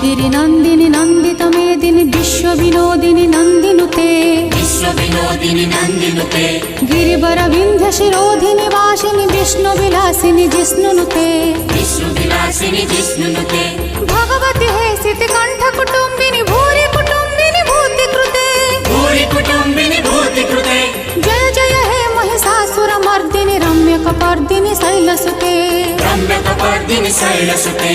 गिरिनन्दिनि नन्दितमेदिनि विश्वविनोदिनि नन्दिनुते विश्वविनोदिनि नन्दिनुते गिरिवरविन्ध्यशिरोधिनि वासिनि विष्णुविलासिनि जिष्णुनुते विष्णुविलासिनि जिष्णुनुते भगवति हे सितिकण्ठकुटुम्बिनि भूरि कुटुम्बिनि भूतिकृते भूरि कुटुम्बिनि भूतिकृते जय जय हे महिषासुरमर्दिनि रम्यकपर्दिनि शैलसुते रम्यकपर्दिनि शैलसुते